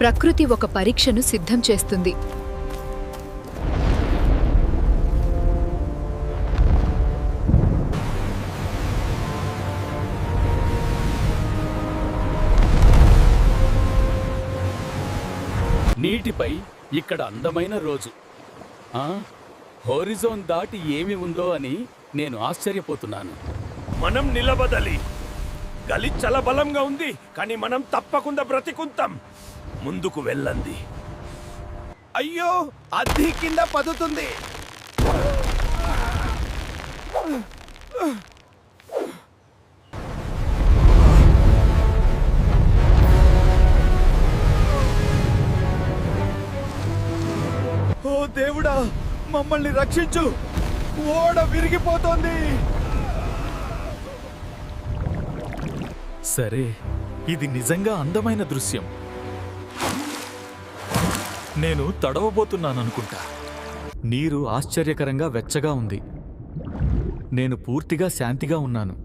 ప్రకృతి ఒక పరీక్షను సిద్ధం చేస్తుంది. నీటిపై ఇక్కడ అందమైన రోజు. హోరిజోన్ దాటి ఏమి ఉందో అని నేను ఆశ్చర్యపోతున్నాను. మనం నిలబడాలి. గలి చాలా బలంగా ఉంది, కానీ మనం తప్పకుండా బ్రతికుంటాం. ముందుకు వెళ్ళండి. అయ్యో, అది కింద పదుతుంది. ఓ దేవుడా, మమ్మల్ని రక్షించు. ఓడ విరిగిపోతోంది. సరే, ఇది నిజంగా అందమైన దృశ్యం. నేను తడవబోతున్నాననుకుంటా. నీరు ఆశ్చర్యకరంగా వెచ్చగా ఉంది. నేను పూర్తిగా శాంతిగా ఉన్నాను.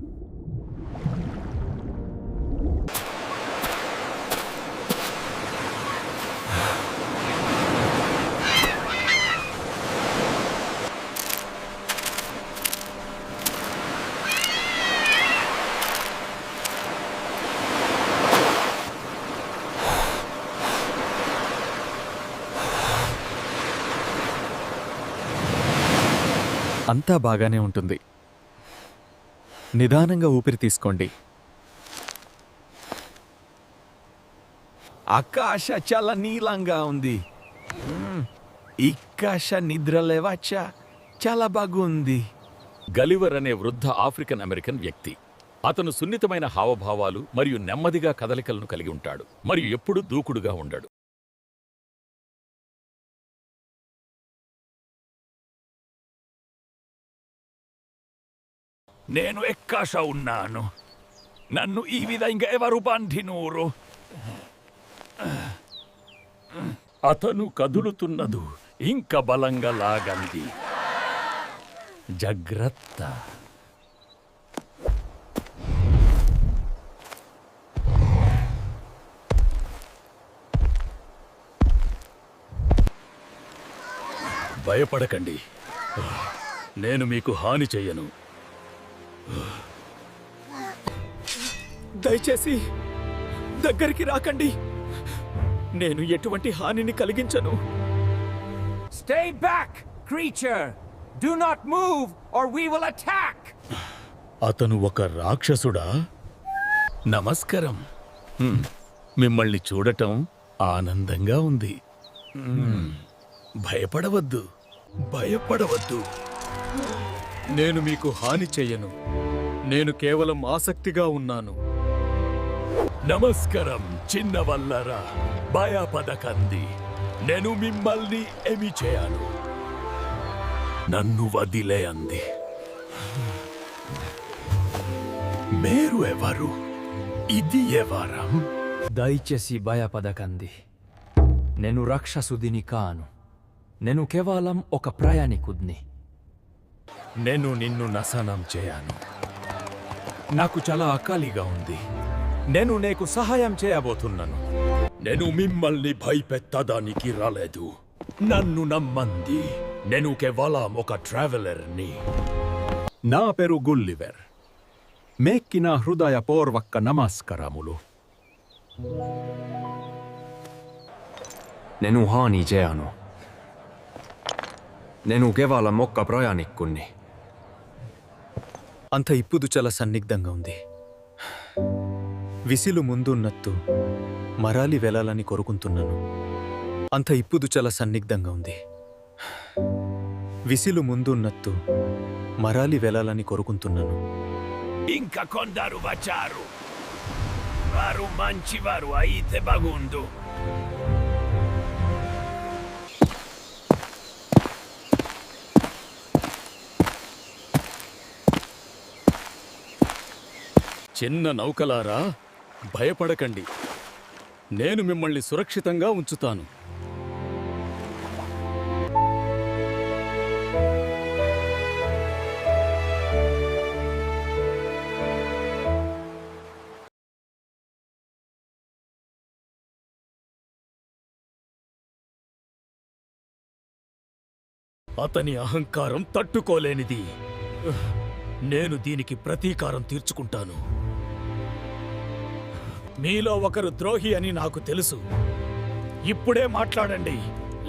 అంతా బాగానే ఉంటుంది. నిదానంగా ఊపిరి తీసుకోండి. ఆకాశ చాలా నీలంగా ఉంది. ఇకాశ నిద్ర లేవచ్చా, చాలా బాగుంది. గలివర్ అనే వృద్ధ ఆఫ్రికన్ అమెరికన్ వ్యక్తి. అతను సున్నితమైన హావభావాలు మరియు నెమ్మదిగా కదలికలను కలిగి ఉంటాడు మరియు ఎప్పుడూ దూకుడుగా ఉండడు. నేను ఎక్కాశ ఉన్నాను. నన్ను ఈ విధంగా ఎవరు బంధినూరు? అతను కదులుతున్నదు. ఇంకా బలంగా లాగండి. జాగ్రత్త. భయపడకండి, నేను మీకు హాని చెయ్యను. దయచేసి దగ్గరికి రాకండి. నేను ఎటువంటి హానిని కలిగించను. Stay back, creature! Do not move or we will attack! అతను ఒక రాక్షసుడా? నమస్కారం. మిమ్మల్ని చూడటం ఆనందంగా ఉంది. భయపడవద్దు, భయపడవద్దు. నేను మీకు హాని చెయ్యను. నేను కేవలం ఆసక్తిగా ఉన్నాను. నమస్కారం చిన్నవల్లరా, భయపడకండి. నేను మిమ్మల్ని ఏమి చేయను. నన్ను వదిలేయండి. మీరు ఎవరు? ఇది ఎవరం? దయచేసి భయపడకండి. నేను రాక్షసుడిని కాను. నేను కేవలం ఒక ప్రయాణికుడిని. నేను నిన్ను నాశనం చేయను. నాకు చాలా ఆకలిగా ఉంది. నేను నీకు సహాయం చేయబోతున్నాను. నేను మిమ్మల్ని భయపెట్టడానికి రాలేదు. నన్ను నమ్మండి. నేను కేవలం ఒక ట్రావెలర్ని. నా పేరు గుల్లివర్. మేక్కి నా హృదయపూర్వక నమస్కారములు. నేను హాని చేయను. నేను కేవలం ఒక ప్రయాణికుణ్ణి. అంత ఇప్పుడు చాలా సన్నిగ్ధంగా ఉంది. విసిలు ముందున్నట్టు మరాలి వెళ్ళాలని కోరుకుంటున్నాను. అంత ఇప్పుడు చాలా సన్నిగ్ధంగా ఉంది. విసిలు ముందున్నట్టు మరాలి వెళ్ళాలని కోరుకుంటున్నాను. ఇంకా కొందరు వచ్చారు. వారు మంచివారు అయితే బాగుండు. చిన్న నౌకలారా, భయపడకండి. నేను మిమ్మల్ని సురక్షితంగా ఉంచుతాను. అతని అహంకారం తట్టుకోలేనిది. నేను దీనికి ప్రతీకారం తీర్చుకుంటాను. మీలో ఒకరు ద్రోహి అని నాకు తెలుసు. ఇప్పుడే మాట్లాడండి,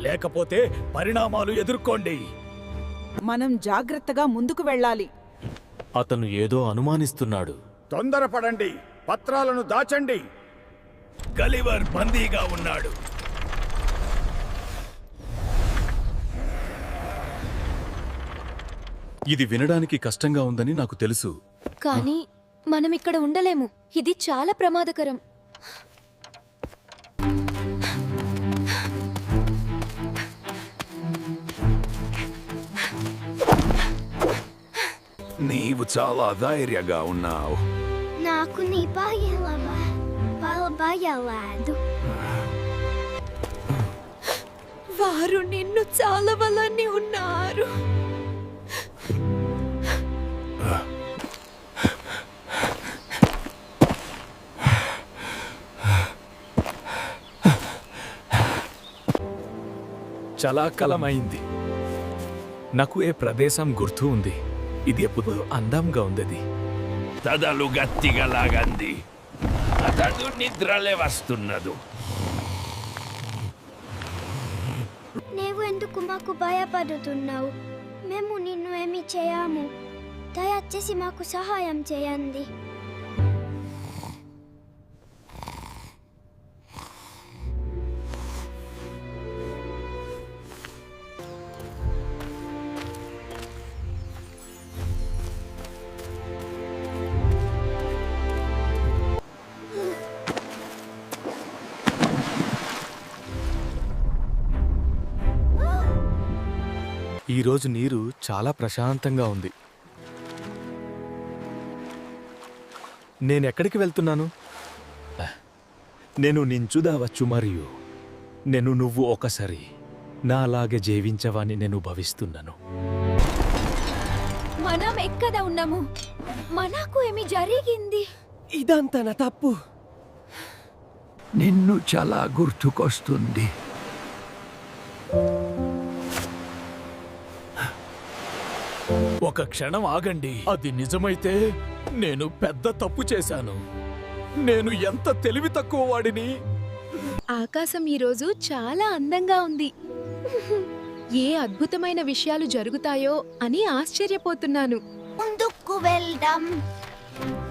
లేకపోతే పరిణామాలు ఎదుర్కోండి. మనం జాగ్రత్తగా ముందుకు వెళ్ళాలి. అతను ఏదో అనుమానిస్తున్నాడు. తొందరపడండి, పత్రాలను దాచండి. గలివర్ బందీగా ఉన్నాడు. ఇది వినడానికి కష్టంగా ఉందని నాకు తెలుసు. కానీ మనం ఇక్కడ ఉండలేము. ఇది చాలా ప్రమాదకరం. నీవు చాలా ధైర్యంగా ఉన్నావు. నాకు నీ భయలేదు. వారు నిన్ను చాలవలని ఉన్నారు. చాలా కాలమైంది. నాకు ఏ ప్రదేశం గుర్తు ఉంది. ఇది ఎప్పుడు అందంగా ఉంది. తదలు గట్టిగా లాగంది. అతడు నిద్రలే వస్తున్నదు. నీవు ఎందుకు మాకు భయపడుతున్నావు? మేము నిన్ను ఏమి చేయము. దయచేసి మాకు సహాయం చేయండి. ఈరోజు నీరు చాలా ప్రశాంతంగా ఉంది. నేనెక్కడికి వెళ్తున్నాను? నేను నించుదావచ్చు మరియు నువ్వు ఒకసారి నాలాగే జీవించవని నేను భావిస్తున్నాను. మనం ఎక్కడ ఉన్నాము? మనకు ఏమి జరిగింది? ఇదంతా నా తప్పు. నిన్ను చాలా గుర్తుకొస్తుంది. ఒక క్షణం ఆగండి. అది నిజమైతే నేను పెద్ద తప్పు చేశాను. నేను ఎంత తెలివి తక్కువ వాడిని. ఆకాశం ఈరోజు చాలా అందంగా ఉంది. ఏ అద్భుతమైన విషయాలు జరుగుతాయో అని ఆశ్చర్యపోతున్నాను. ముందుకు వెళ్దాం.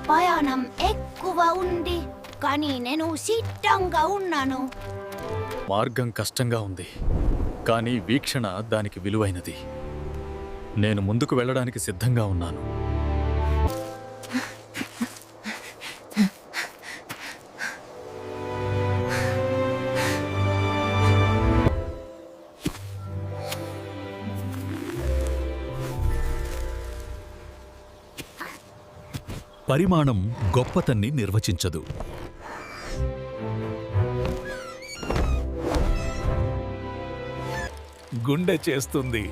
ప్రయాణం ఎక్కువ ఉంది, కానీ నేను సిద్ధంగా ఉన్నాను. మార్గం కష్టంగా ఉంది, కానీ వీక్షణ దానికి విలువైనది. నేను ముందుకు వెళ్ళడానికి సిద్ధంగా ఉన్నాను. పరిమాణం గొప్పతన్ని నిర్వచించదు. గుండె చేస్తుంది.